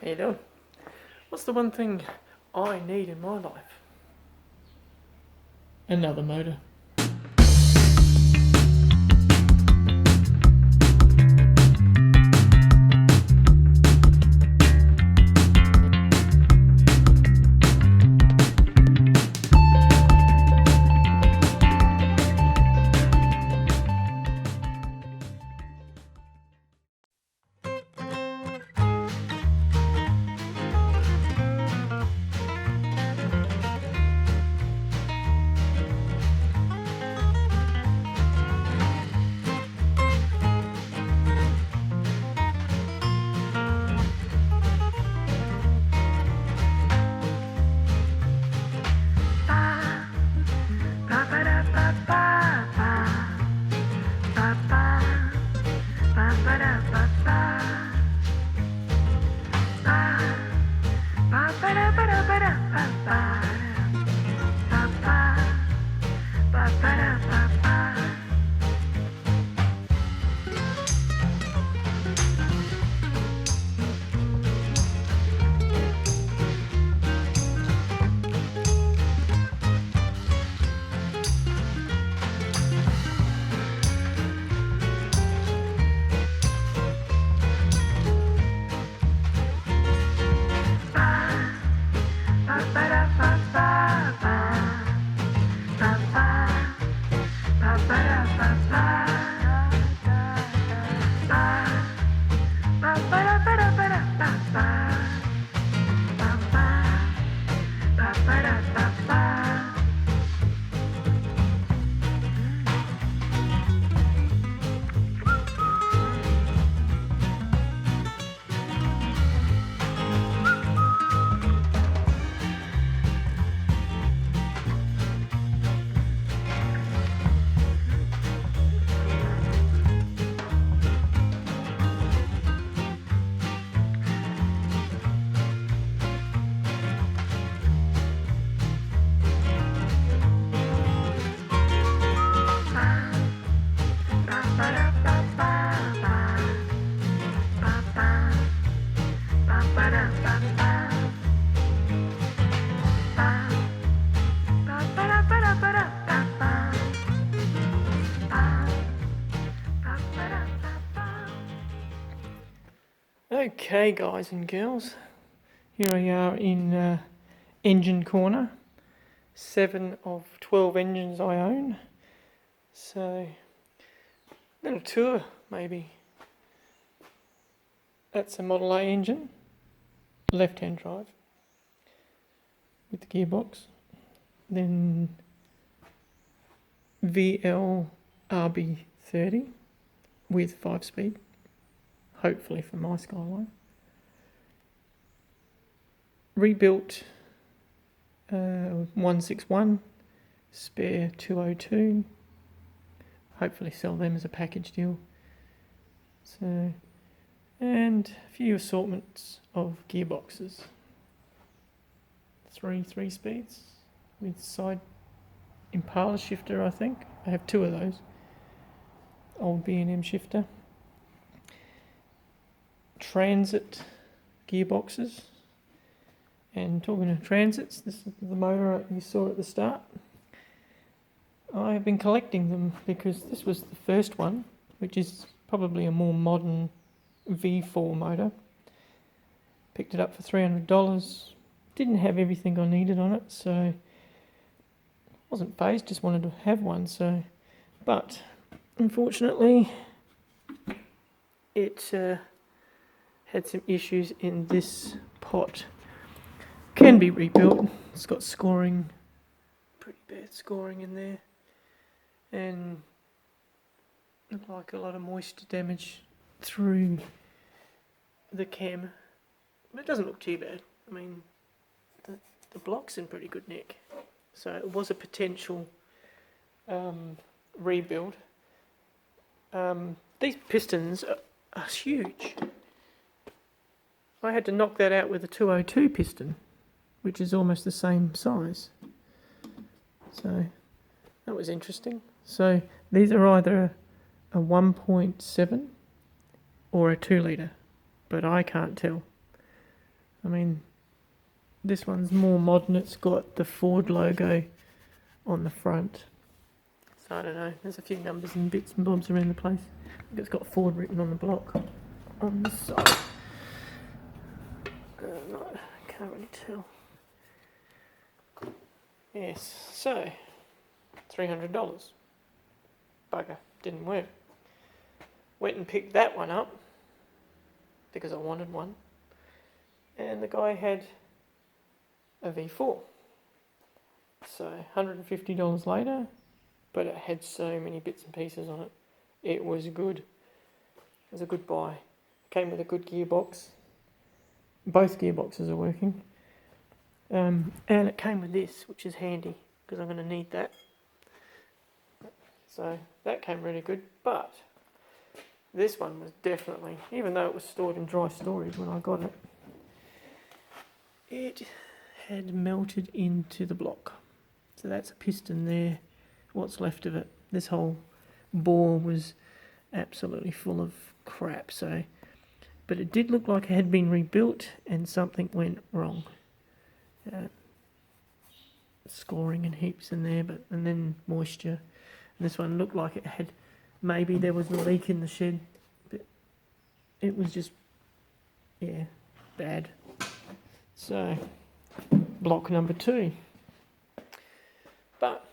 How you doing? What's the one thing I need in my life? Another motor. Okay, guys and girls, here we are in engine corner. 7 of 12 engines I own. So, little tour maybe. That's a Model A engine, left-hand drive with the gearbox. Then VL RB30 with 5-speed. Hopefully for my Skyline. Rebuilt 161, spare 202. Hopefully sell them as a package deal. So, and a few assortments of gearboxes. 3 speeds with side Impala shifter, I think. I have 2 of those. Old B&M shifter. Transit gearboxes, and talking of transits, this is the motor you saw at the start. I have been collecting them because this was the first one, which is probably a more modern V4 motor. Picked it up for $300. Didn't have everything I needed on it, so wasn't phased, just wanted to have one. So, but unfortunately it had some issues in this pot. Can be rebuilt. It's got scoring, pretty bad scoring in there, and looked like a lot of moisture damage through the cam. But it doesn't look too bad. I mean, the block's in pretty good nick. So it was a potential rebuild. These pistons are huge. I had to knock that out with a 202 piston, which is almost the same size. So that was interesting. So these are either a 1.7 or a 2 litre, but I can't tell. I mean, this one's more modern. It's got the Ford logo on the front. So I don't know, there's a few numbers and bits and bobs around the place. I think it's got Ford written on the block on this side. No, I can't really tell. Yes, so $300. Bugger, didn't work. Went and picked that one up because I wanted one. And the guy had a V4. So $150 later, but it had so many bits and pieces on it. It was good. It was a good buy. It came with a good gearbox. Both gearboxes are working. And it came with this, which is handy because I'm going to need that. So that came really good. But this one was definitely, even though it was stored in dry storage when I got it, it had melted into the block. So that's a piston there, what's left of it. This whole bore was absolutely full of crap. So, but it did look like it had been rebuilt and something went wrong. Scoring and heaps in there, and then moisture. And this one looked like it had, maybe there was a leak in the shed, but it was just, yeah, bad. So, block number 2. But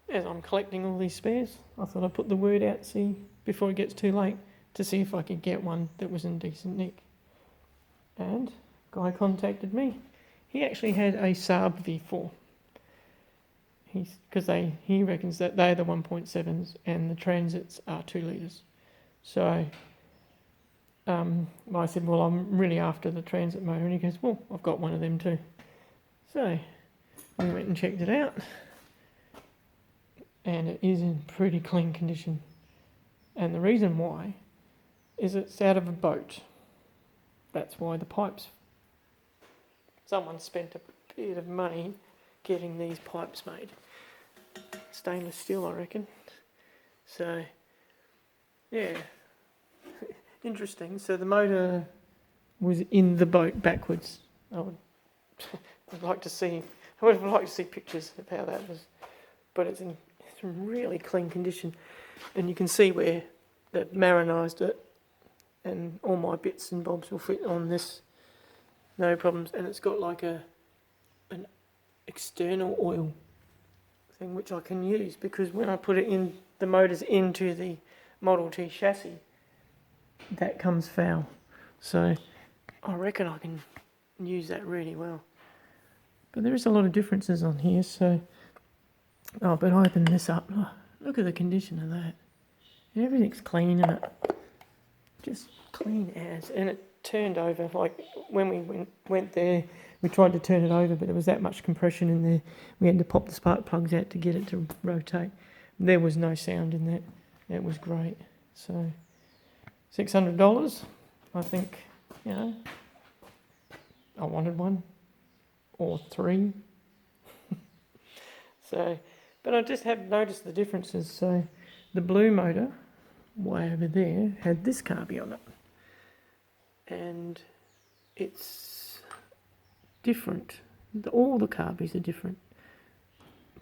as I'm collecting all these spares, I thought I'd put the word out, see, before it gets too late, to see if I could get one that was in decent nick. And a guy contacted me. He actually had a Saab V4. Because he reckons that they're the 1.7s and the Transits are 2 litres. So I said, well, I'm really after the Transit motor. And he goes, well, I've got one of them too. So we went and checked it out. And it is in pretty clean condition. And the reason why is it's out of a boat. That's why the pipes. Someone spent a bit of money getting these pipes made. Stainless steel, I reckon. So, yeah. Interesting. So the motor was in the boat backwards. I would like to see pictures of how that was. But it's in really clean condition. And you can see where they've marinised it. And all my bits and bobs will fit on this. No problems. And it's got like an external oil thing which I can use, because when I put it in, the motors into the Model T chassis, that comes foul. So I reckon I can use that really well. But there is a lot of differences on here. So, but I open this up. Oh, look at the condition of that. And everything's clean in it. Just clean as. And it turned over, like when we went there, we tried to turn it over, but there was that much compression in there. We had to pop the spark plugs out to get it to rotate. There was no sound in that. It was great. So, $600. I think, I wanted one. Or 3. So, but I just have noticed the differences. So, the blue motor, way over there, had this carby on it. And it's different. All the carbies are different.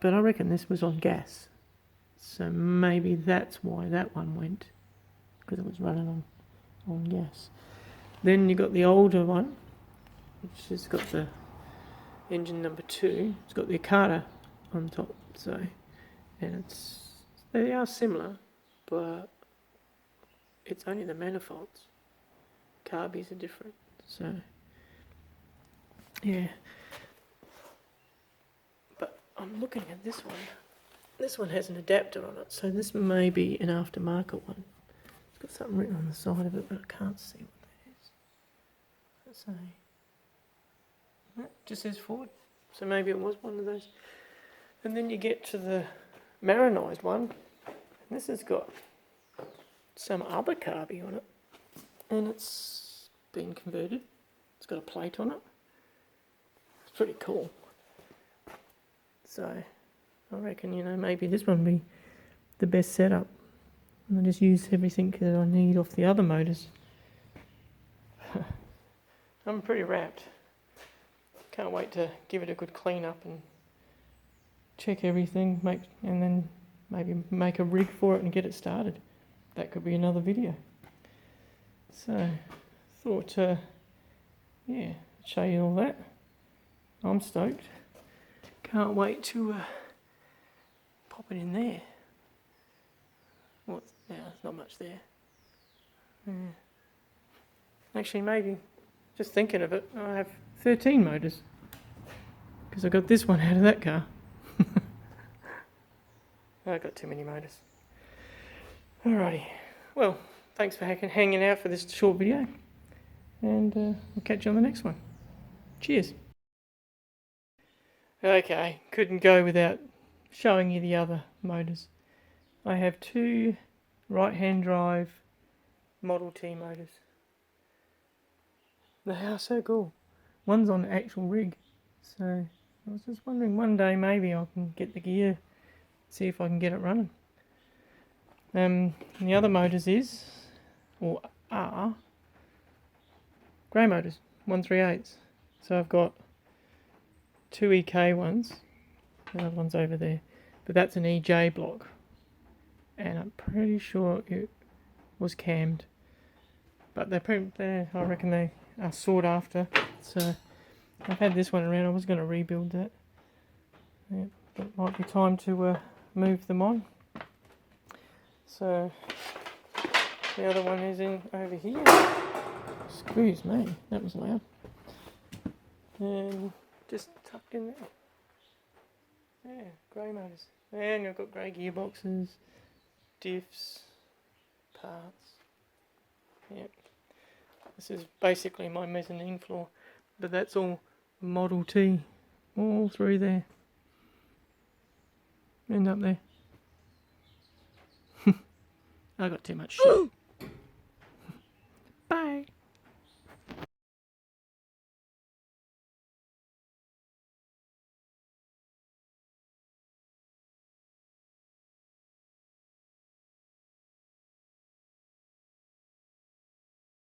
But I reckon this was on gas. So maybe that's why that one went. Because it was running on gas. Then you got the older one, which has got the engine number 2. It's got the Akata on top. So, and they are similar, but it's only the manifolds. Carbies are different. So, yeah. But I'm looking at this one. This one has an adapter on it, so this may be an aftermarket one. It's got something written on the side of it, but I can't see what that is. Let's say. It just says Ford. So maybe it was one of those. And then you get to the marinised one. And this has got some other carby on it. And it's been converted. It's got a plate on it. It's pretty cool. So I reckon, maybe this one will be the best setup. And I just use everything that I need off the other motors. I'm pretty wrapped. Can't wait to give it a good clean up and check everything, and then maybe make a rig for it and get it started. That could be another video. So, thought, yeah, show you all that. I'm stoked. Can't wait to pop it in there. Well, no, there's not much there. Yeah. Actually, maybe, just thinking of it, I have 13 motors. Because I got this one out of that car. I got too many motors. Alrighty. Well, thanks for hanging out for this short video. And I'll catch you on the next one. Cheers. Okay, couldn't go without showing you the other motors. I have two right-hand drive Model T motors. They are so cool. One's on the actual rig. So I was just wondering, one day maybe I can get the gear, see if I can get it running. And the other motors are grey motors, 1/3/8. So I've got two EK ones, the other one's over there, but that's an EJ block, and I'm pretty sure it was cammed, but they're I reckon they are sought after. So I've had this one around. I was going to rebuild that. Yeah, but it might be time to move them on. So the other one is in over here. Excuse me, that was loud. And just tucked in there. Yeah, grey motors. And I've got grey gearboxes, diffs, parts. Yep. This is basically my mezzanine floor, but that's all Model T, all through there. And up there. I got too much shit.